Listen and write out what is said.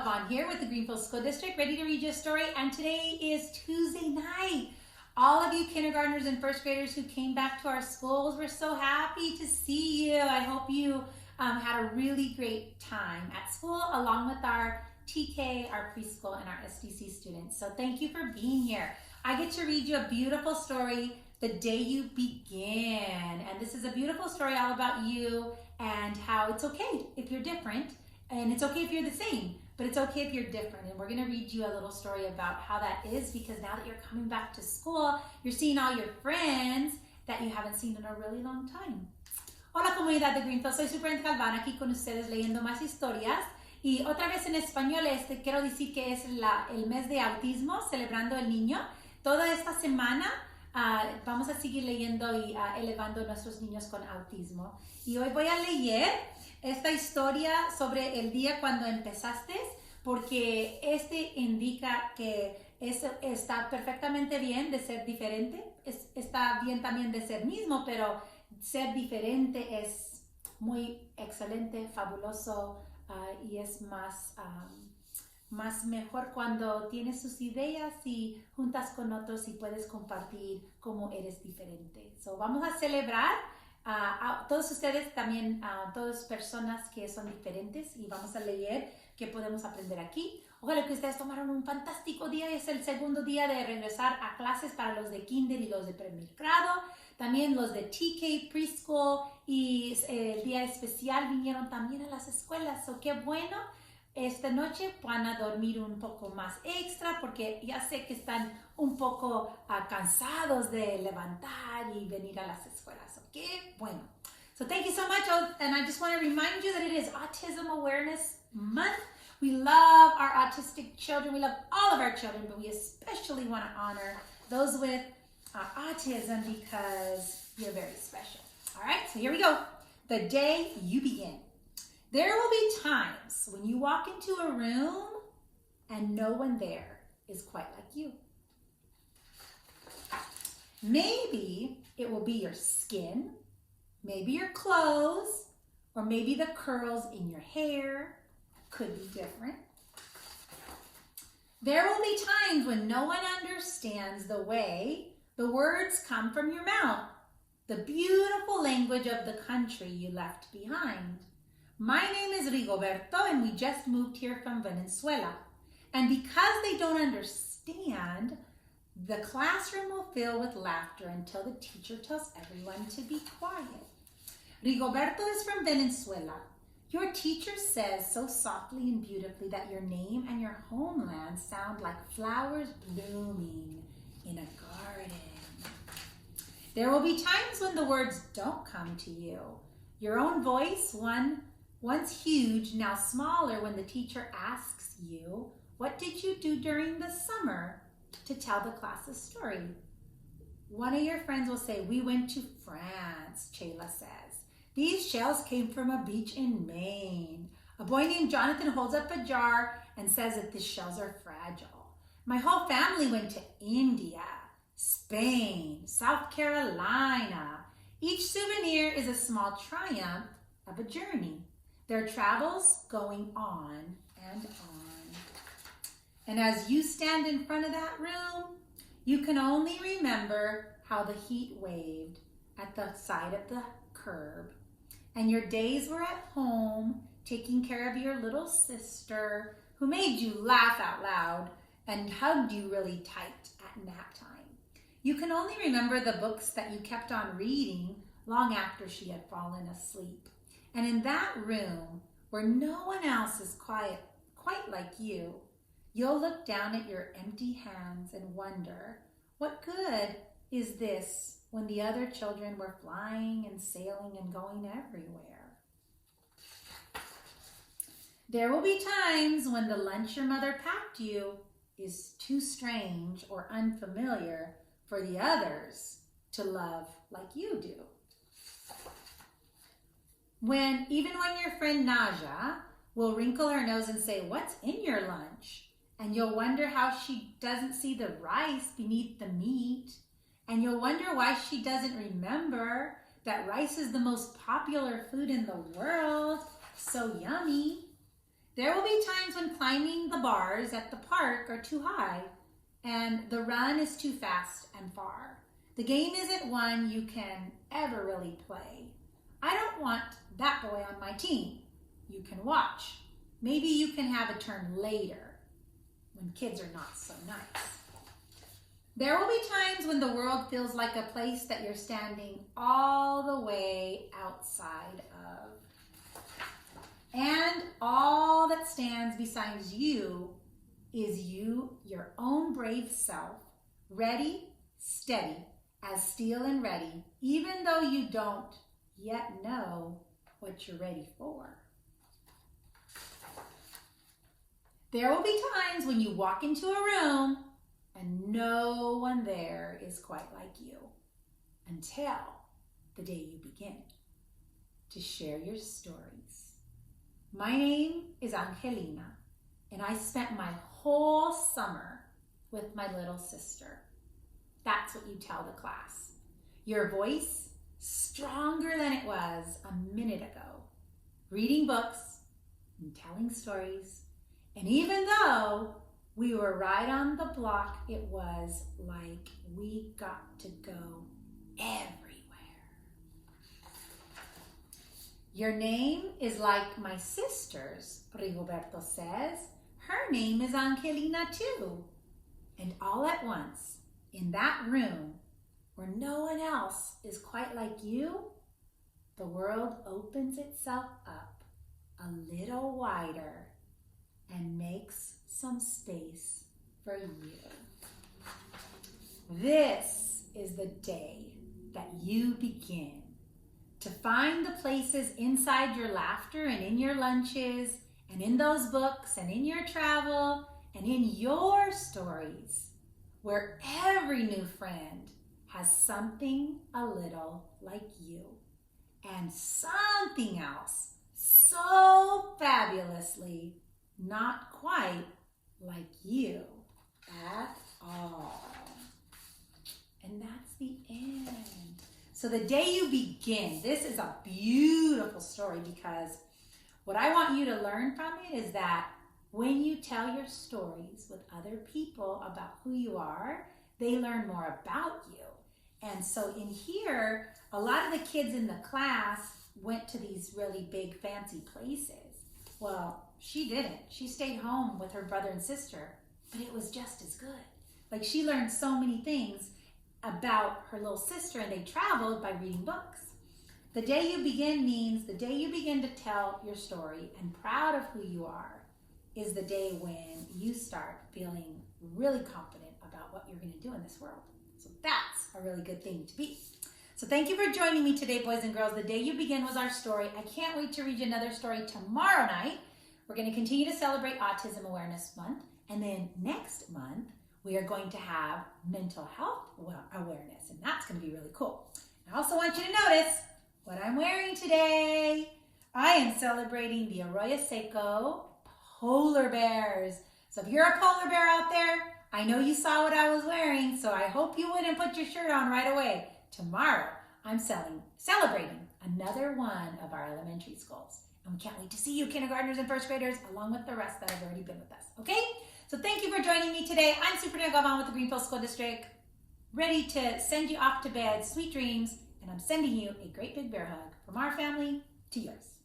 Galvan here with the Greenfield School District, ready to read you a story. And today is Tuesday night. All of you kindergartners and first graders who came back to our schools, we're so happy to see you. I hope you had a really great time at school along with our TK, our preschool, and our SDC students. So thank you for being here. I get to read you a beautiful story, The Day You Begin. And this is a beautiful story all about you and how it's okay if you're different. And it's okay if you're the same, but it's okay if you're different. And we're going to read you a little story about how that is, because now that you're coming back to school, you're seeing all your friends that you haven't seen in a really long time. Hola comunidad de Greenfield, soy Superintendente Galván aquí con ustedes leyendo más historias. Y otra vez en español, quiero decir que es el mes de autismo, celebrando el niño. Toda esta semana vamos a seguir leyendo y elevando a nuestros niños con autismo. Y hoy voy a leer esta historia sobre el día cuando empezaste, porque indica que está perfectamente bien de ser diferente, está bien también de ser mismo, pero ser diferente es muy excelente, fabuloso y es más mejor cuando tienes sus ideas y juntas con otros y puedes compartir cómo eres diferente. So, vamos a celebrar a todos ustedes también, a todas personas que son diferentes, y vamos a leer qué podemos aprender aquí. Ojalá que ustedes tomaron un fantástico día. Es el segundo día de regresar a clases para los de kinder y los de primer grado. También los de TK, preschool y el día especial vinieron también a las escuelas. So, qué bueno. Esta noche van a dormir un poco más extra porque ya sé que están un poco cansados de levantar y venir a las escuelas. ¿Ok? Bueno. So thank you so much. And I just want to remind you that it is Autism Awareness Month. We love our autistic children. We love all of our children, but we especially want to honor those with autism because you're very special. All right, so here we go. The day you begin. There will be times when you walk into a room and no one there is quite like you. Maybe it will be your skin, maybe your clothes, or maybe the curls in your hair could be different. There will be times when no one understands the way the words come from your mouth, the beautiful language of the country you left behind. My name is Rigoberto, and we just moved here from Venezuela. And because they don't understand, the classroom will fill with laughter until the teacher tells everyone to be quiet. Rigoberto is from Venezuela. Your teacher says so softly and beautifully that your name and your homeland sound like flowers blooming in a garden. There will be times when the words don't come to you. Your own voice, once huge, now smaller, when the teacher asks you, what did you do during the summer, to tell the class a story. One of your friends will say, we went to France, Chayla says. These shells came from a beach in Maine. A boy named Jonathan holds up a jar and says that the shells are fragile. My whole family went to India, Spain, South Carolina. Each souvenir is a small triumph of a journey. Their travels going on and on. And as you stand in front of that room, you can only remember how the heat waved at the side of the curb. And your days were at home, taking care of your little sister, who made you laugh out loud and hugged you really tight at nap time. You can only remember the books that you kept on reading long after she had fallen asleep. And in that room, where no one else is quite like you, you'll look down at your empty hands and wonder, what good is this when the other children were flying and sailing and going everywhere? There will be times when the lunch your mother packed you is too strange or unfamiliar for the others to love like you do. Even when your friend Naja will wrinkle her nose and say, what's in your lunch? And you'll wonder how she doesn't see the rice beneath the meat. And you'll wonder why she doesn't remember that rice is the most popular food in the world. So yummy. There will be times when climbing the bars at the park are too high and the run is too fast and far. The game isn't one you can ever really play. I don't want that boy on my team. You can watch. Maybe you can have a turn later when kids are not so nice. There will be times when the world feels like a place that you're standing all the way outside of. And all that stands besides you is you, your own brave self, ready, steady, as steel and ready, even though you don't yet know what you're ready for. There will be times when you walk into a room and no one there is quite like you until the day you begin to share your stories. My name is Angelina, and I spent my whole summer with my little sister. That's what you tell the class. Your voice, stronger than it was a minute ago, reading books and telling stories. And even though we were right on the block, it was like we got to go everywhere. Your name is like my sister's, Rigoberto says. Her name is Angelina too. And all at once, in that room where no one else is quite like you, the world opens itself up a little wider and makes some space for you. This is the day that you begin to find the places inside your laughter and in your lunches and in those books and in your travel and in your stories where every new friend has something a little like you and something else so fabulously not quite like you at all. And that's the end. So the day you begin, this is a beautiful story because what I want you to learn from it is that when you tell your stories with other people about who you are, they learn more about you. And so in here, a lot of the kids in the class went to these really big fancy places. Well, she didn't. She stayed home with her brother and sister, but it was just as good. Like she learned so many things about her little sister and they traveled by reading books. The day you begin means the day you begin to tell your story and proud of who you are is the day when you start feeling really confident about what you're going to do in this world. So that's a really good thing to be. So thank you for joining me today, boys and girls. The day you begin was our story. I can't wait to read you another story tomorrow night. We're going to continue to celebrate Autism Awareness Month. And then next month, we are going to have mental health awareness. And that's going to be really cool. I also want you to notice what I'm wearing today. I am celebrating the Arroyo Seco polar bears. So if you're a polar bear out there, I know you saw what I was wearing, so I hope you wouldn't put your shirt on right away. Tomorrow, I'm celebrating another one of our elementary schools. And we can't wait to see you, kindergartners and first graders, along with the rest that have already been with us, okay? So thank you for joining me today. I'm Superintendent Galvan with the Greenfield School District, ready to send you off to bed, sweet dreams, and I'm sending you a great big bear hug from our family to yours.